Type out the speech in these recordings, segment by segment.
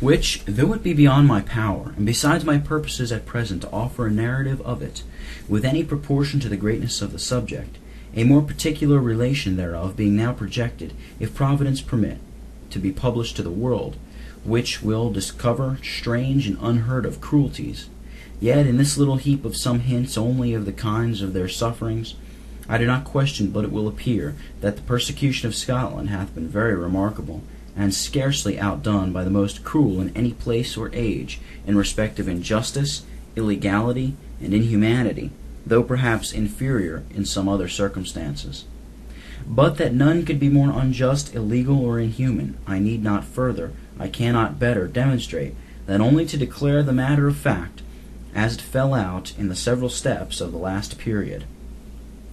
which, though it be beyond my power, and besides my purposes at present to offer a narrative of it, with any proportion to the greatness of the subject, a more particular relation thereof being now projected, if Providence permit, to be published to the world, which will discover strange and unheard of cruelties, yet in this little heap of some hints only of the kinds of their sufferings, I do not question but it will appear that the persecution of Scotland hath been very remarkable, and scarcely outdone by the most cruel in any place or age, in respect of injustice, illegality, and inhumanity, though perhaps inferior in some other circumstances. But that none could be more unjust, illegal, or inhuman, I need not further, I cannot better demonstrate, than only to declare the matter of fact, as it fell out in the several steps of the last period.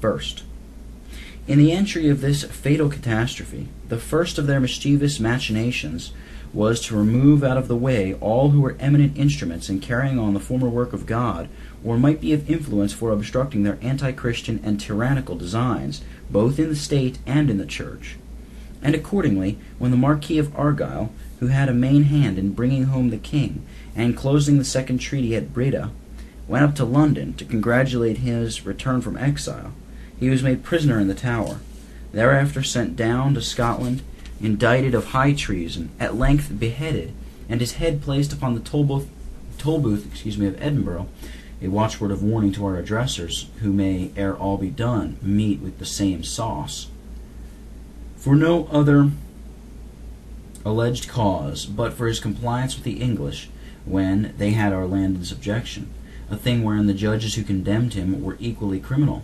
First, in the entry of this fatal catastrophe, the first of their mischievous machinations was to remove out of the way all who were eminent instruments in carrying on the former work of God, or might be of influence for obstructing their anti-Christian and tyrannical designs, both in the state and in the church. And accordingly, when the Marquis of Argyle, who had a main hand in bringing home the king and closing the second treaty at Breda, went up to London to congratulate his return from exile, he was made prisoner in the Tower, thereafter sent down to Scotland, indicted of high treason, at length beheaded, and his head placed upon the toll booth of Edinburgh, a watchword of warning to our addressers, who may, ere all be done, meet with the same sauce. For no other alleged cause, but for his compliance with the English, when they had our land in subjection, a thing wherein the judges who condemned him were equally criminal.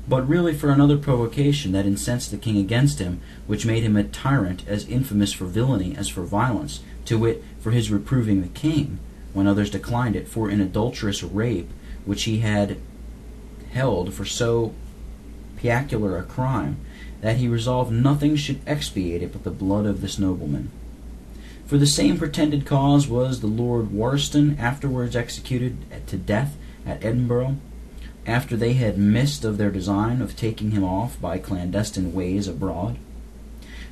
But really for another provocation that incensed the king against him, which made him a tyrant as infamous for villainy as for violence, to wit, for his reproving the king, when others declined it, for an adulterous rape, which he had held for so peculiar a crime, that he resolved nothing should expiate it but the blood of this nobleman. For the same pretended cause was the Lord Waterston afterwards executed to death at Edinburgh, after they had missed of their design of taking him off by clandestine ways abroad.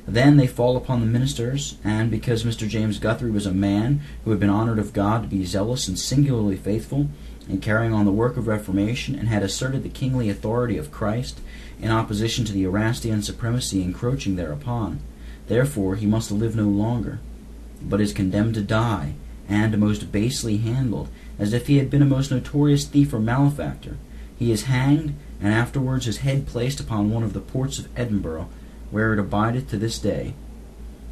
Then they fall upon the ministers, and because Mr. James Guthrie was a man who had been honored of God to be zealous and singularly faithful in carrying on the work of reformation, and had asserted the kingly authority of Christ in opposition to the Erastian supremacy encroaching thereupon, therefore he must live no longer, but is condemned to die, and most basely handled, as if he had been a most notorious thief or malefactor. He is hanged, and afterwards his head placed upon one of the ports of Edinburgh, where it abideth to this day,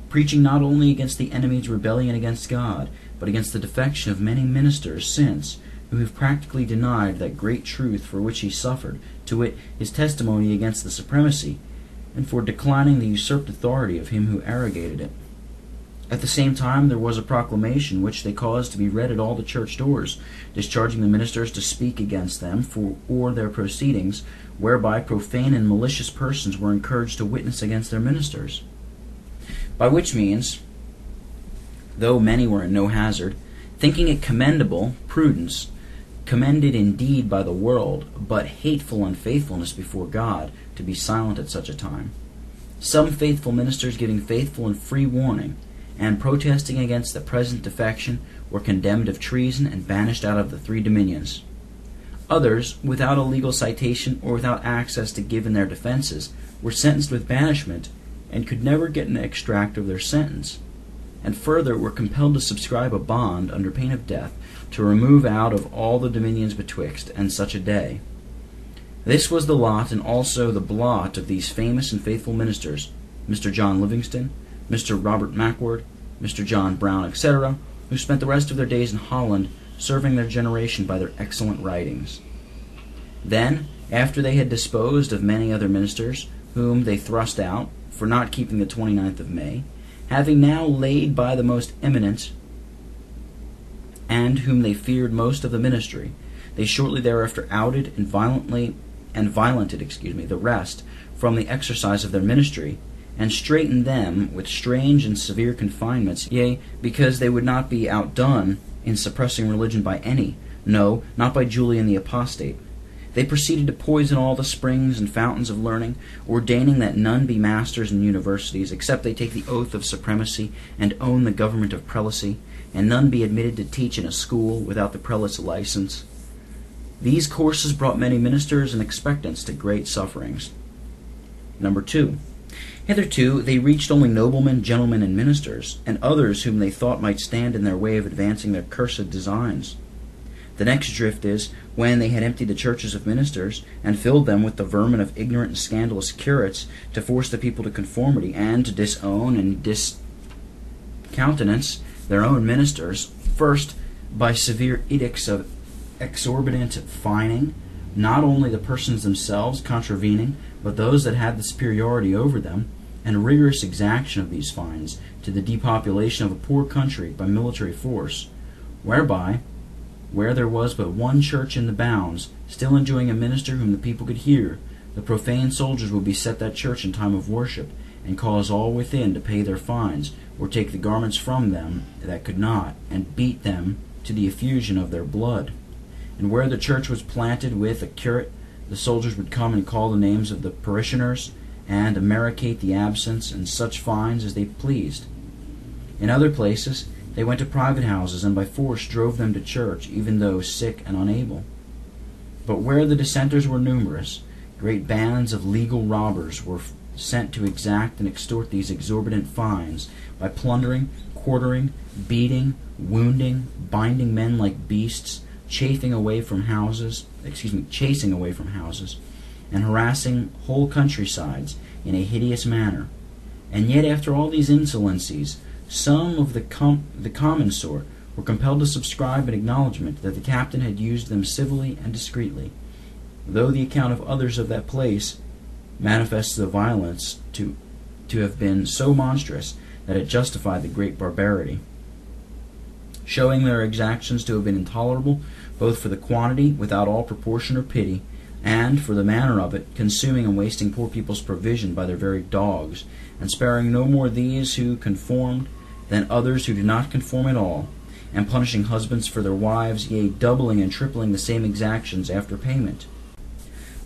preaching not only against the enemy's rebellion against God, but against the defection of many ministers since, who have practically denied that great truth for which he suffered, to wit, his testimony against the supremacy, and for declining the usurped authority of him who arrogated it. At the same time there was a proclamation which they caused to be read at all the church doors, discharging the ministers to speak against them or their proceedings, whereby profane and malicious persons were encouraged to witness against their ministers. By which means, though many were in no hazard, thinking it commendable prudence, commended indeed by the world, but hateful unfaithfulness before God, to be silent at such a time, some faithful ministers giving faithful and free warning, and protesting against the present defection, were condemned of treason and banished out of the 3 dominions. Others, without a legal citation or without access to give in their defenses, were sentenced with banishment, and could never get an extract of their sentence, and further were compelled to subscribe a bond under pain of death to remove out of all the dominions betwixt and such a day. This was the lot and also the blot of these famous and faithful ministers, Mr. John Livingston, Mr. Robert Mackward, Mr. John Brown, etc., who spent the rest of their days in Holland, serving their generation by their excellent writings. Then, after they had disposed of many other ministers, whom they thrust out, for not keeping the 29th of May, having now laid by the most eminent, and whom they feared most of the ministry, they shortly thereafter outed and violented the rest from the exercise of their ministry, and straitened them with strange and severe confinements, yea, because they would not be outdone in suppressing religion by any, no, not by Julian the Apostate. They proceeded to poison all the springs and fountains of learning, ordaining that none be masters in universities, except they take the oath of supremacy and own the government of prelacy, and none be admitted to teach in a school without the prelate's license. These courses brought many ministers and expectants to great sufferings. Number 2. Hitherto they reached only noblemen, gentlemen, and ministers, and others whom they thought might stand in their way of advancing their cursed designs. The next drift is, when they had emptied the churches of ministers, and filled them with the vermin of ignorant and scandalous curates, to force the people to conformity, and to disown and discountenance their own ministers, first by severe edicts of exorbitant fining, not only the persons themselves contravening, but those that had the superiority over them, and rigorous exaction of these fines, to the depopulation of a poor country by military force, whereby, where there was but one church in the bounds, still enjoying a minister whom the people could hear, the profane soldiers would beset that church in time of worship, and cause all within to pay their fines, or take the garments from them that could not, and beat them to the effusion of their blood. And where the church was planted with a curate, the soldiers would come and call the names of the parishioners, and americate the absence, and such fines as they pleased. In other places they went to private houses, and by force drove them to church, even though sick and unable. But where the dissenters were numerous, great bands of legal robbers were sent to exact and extort these exorbitant fines, by plundering, quartering, beating, wounding, binding men like beasts, chasing away from houses, and harassing whole countrysides in a hideous manner. And yet after all these insolencies, some of the common sort were compelled to subscribe an acknowledgment that the captain had used them civilly and discreetly, though the account of others of that place manifests the violence to have been so monstrous that it justified the great barbarity, showing their exactions to have been intolerable, both for the quantity, without all proportion or pity, and for the manner of it, consuming and wasting poor people's provision by their very dogs, and sparing no more these who conformed than others who did not conform at all, and punishing husbands for their wives, yea, doubling and tripling the same exactions after payment.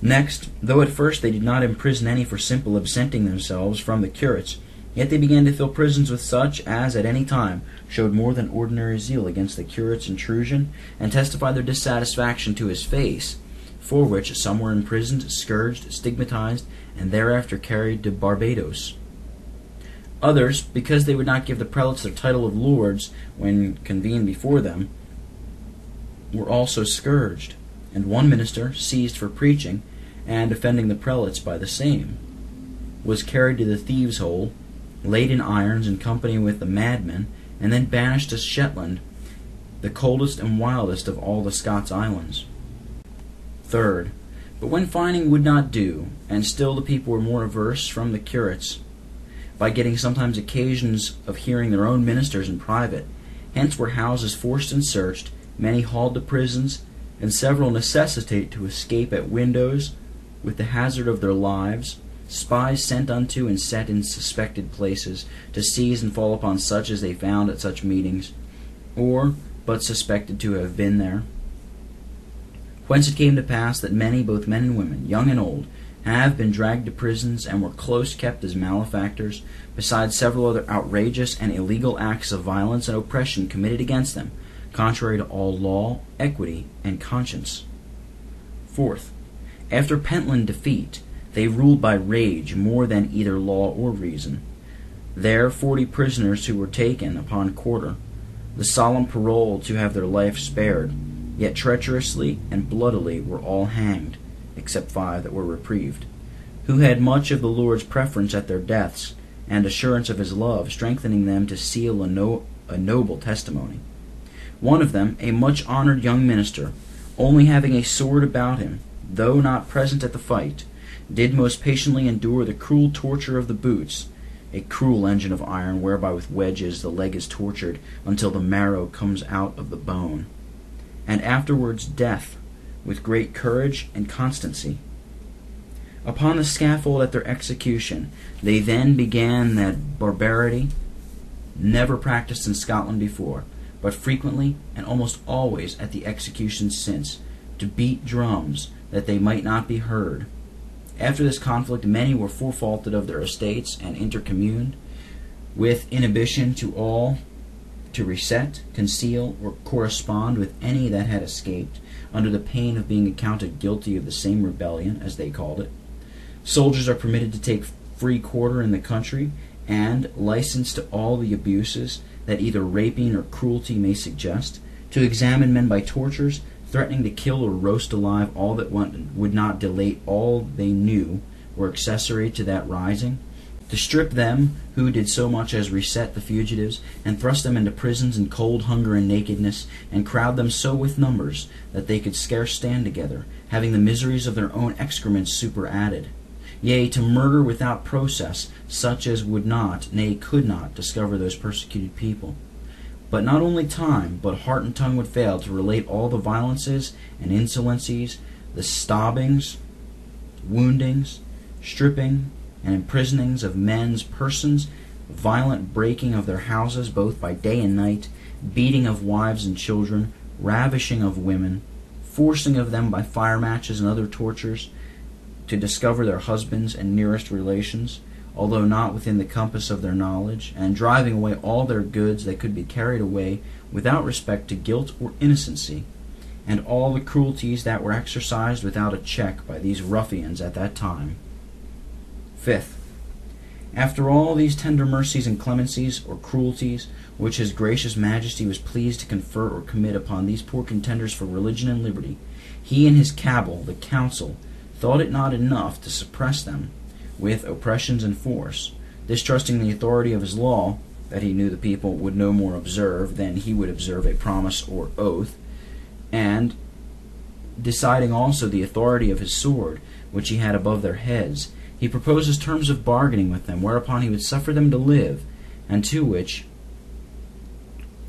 Next, though at first they did not imprison any for simple absenting themselves from the curates, yet they began to fill prisons with such as at any time showed more than ordinary zeal against the curate's intrusion, and testified their dissatisfaction to his face, for which some were imprisoned, scourged, stigmatized, and thereafter carried to Barbados. Others, because they would not give the prelates their title of lords when convened before them, were also scourged, and one minister, seized for preaching and offending the prelates by the same, was carried to the thieves' hole, laid in irons in company with the madmen, and then banished to Shetland, the coldest and wildest of all the Scots islands. Third, but when fining would not do, and still the people were more averse from the curates, by getting sometimes occasions of hearing their own ministers in private, hence were houses forced and searched, many hauled to prisons, and several necessitated to escape at windows, with the hazard of their lives, spies sent unto and set in suspected places, to seize and fall upon such as they found at such meetings, or but suspected to have been there. Whence it came to pass that many, both men and women, young and old, have been dragged to prisons and were close kept as malefactors, besides several other outrageous and illegal acts of violence and oppression committed against them, contrary to all law, equity, and conscience. Fourth, after Pentland defeat, they ruled by rage more than either law or reason. There 40 prisoners who were taken upon quarter, the solemn parole to have their life spared, yet treacherously and bloodily were all hanged, except 5 that were reprieved, who had much of the Lord's preference at their deaths, and assurance of his love, strengthening them to seal a noble testimony. One of them, a much honored young minister, only having a sword about him, though not present at the fight, did most patiently endure the cruel torture of the boots, a cruel engine of iron whereby with wedges the leg is tortured until the marrow comes out of the bone, and afterwards death, with great courage and constancy. Upon the scaffold at their execution, they then began that barbarity never practiced in Scotland before, but frequently and almost always at the execution since, to beat drums, that they might not be heard. After this conflict many were forfaulted of their estates and intercommuned, with inhibition to to reset, conceal, or correspond with any that had escaped, under the pain of being accounted guilty of the same rebellion, as they called it. Soldiers are permitted to take free quarter in the country, and licensed to all the abuses that either rapine or cruelty may suggest, to examine men by tortures, threatening to kill or roast alive all that would not delate all they knew were accessory to that rising, to strip them who did so much as reset the fugitives, and thrust them into prisons in cold hunger and nakedness, and crowd them so with numbers that they could scarce stand together, having the miseries of their own excrements superadded. Yea, to murder without process such as would not, nay, could not, discover those persecuted people. But not only time, but heart and tongue would fail to relate all the violences and insolencies, the stabbings, woundings, stripping, and imprisonings of men's persons, violent breaking of their houses both by day and night, beating of wives and children, ravishing of women, forcing of them by fire matches and other tortures, to discover their husbands and nearest relations, although not within the compass of their knowledge, and driving away all their goods that could be carried away without respect to guilt or innocency, and all the cruelties that were exercised without a check by these ruffians at that time. Fifth, after all these tender mercies and clemencies, or cruelties, which his gracious majesty was pleased to confer or commit upon these poor contenders for religion and liberty, he and his cabal, the council, thought it not enough to suppress them with oppressions and force, distrusting the authority of his law, that he knew the people would no more observe than he would observe a promise or oath, and deciding also the authority of his sword, which he had above their heads, he proposes terms of bargaining with them, whereupon he would suffer them to live, and to which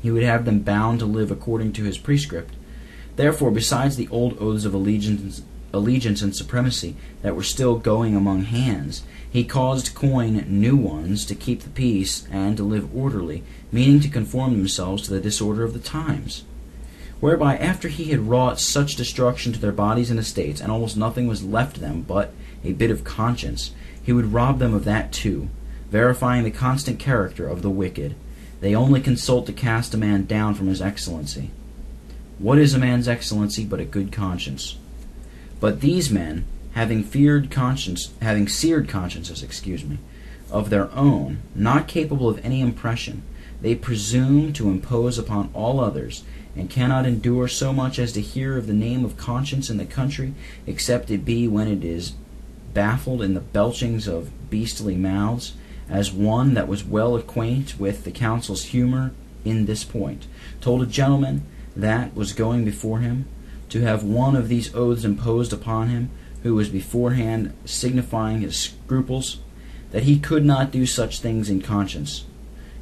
he would have them bound to live according to his prescript. Therefore, besides the old oaths of allegiance and supremacy that were still going among hands, he caused to coin new ones to keep the peace and to live orderly, meaning to conform themselves to the disorder of the times. Whereby, after he had wrought such destruction to their bodies and estates, and almost nothing was left them but a bit of conscience, he would rob them of that too, verifying the constant character of the wicked. They only consult to cast a man down from his excellency. What is a man's excellency but a good conscience? But these men, having seared consciences, of their own, not capable of any impression, they presume to impose upon all others, and cannot endure so much as to hear of the name of conscience in the country, except it be when it is baffled in the belchings of beastly mouths, as one that was well acquainted with the council's humour in this point, told a gentleman that was going before him, to have one of these oaths imposed upon him, who was beforehand signifying his scruples, that he could not do such things in conscience.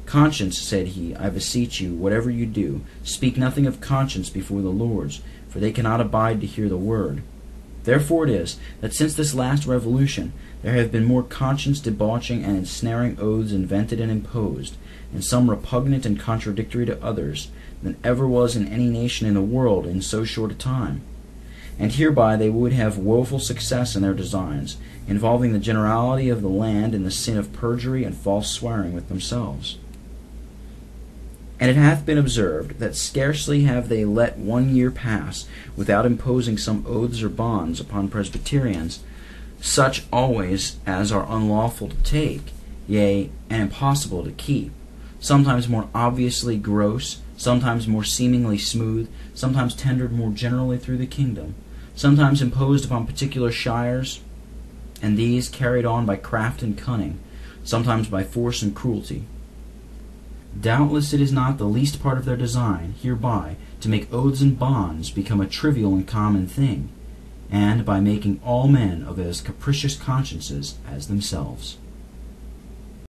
Conscience, said he, I beseech you, whatever you do, speak nothing of conscience before the lords, for they cannot abide to hear the word. Therefore it is, that since this last revolution, there have been more conscience debauching and ensnaring oaths invented and imposed, and some repugnant and contradictory to others, than ever was in any nation in the world in so short a time. And hereby they would have woeful success in their designs, involving the generality of the land in the sin of perjury and false swearing with themselves. And it hath been observed that scarcely have they let 1 year pass without imposing some oaths or bonds upon Presbyterians, such always as are unlawful to take, yea, and impossible to keep, sometimes more obviously gross, sometimes more seemingly smooth, sometimes tendered more generally through the kingdom, sometimes imposed upon particular shires, and these carried on by craft and cunning, sometimes by force and cruelty. Doubtless it is not the least part of their design, hereby, to make oaths and bonds become a trivial and common thing, and by making all men of as capricious consciences as themselves.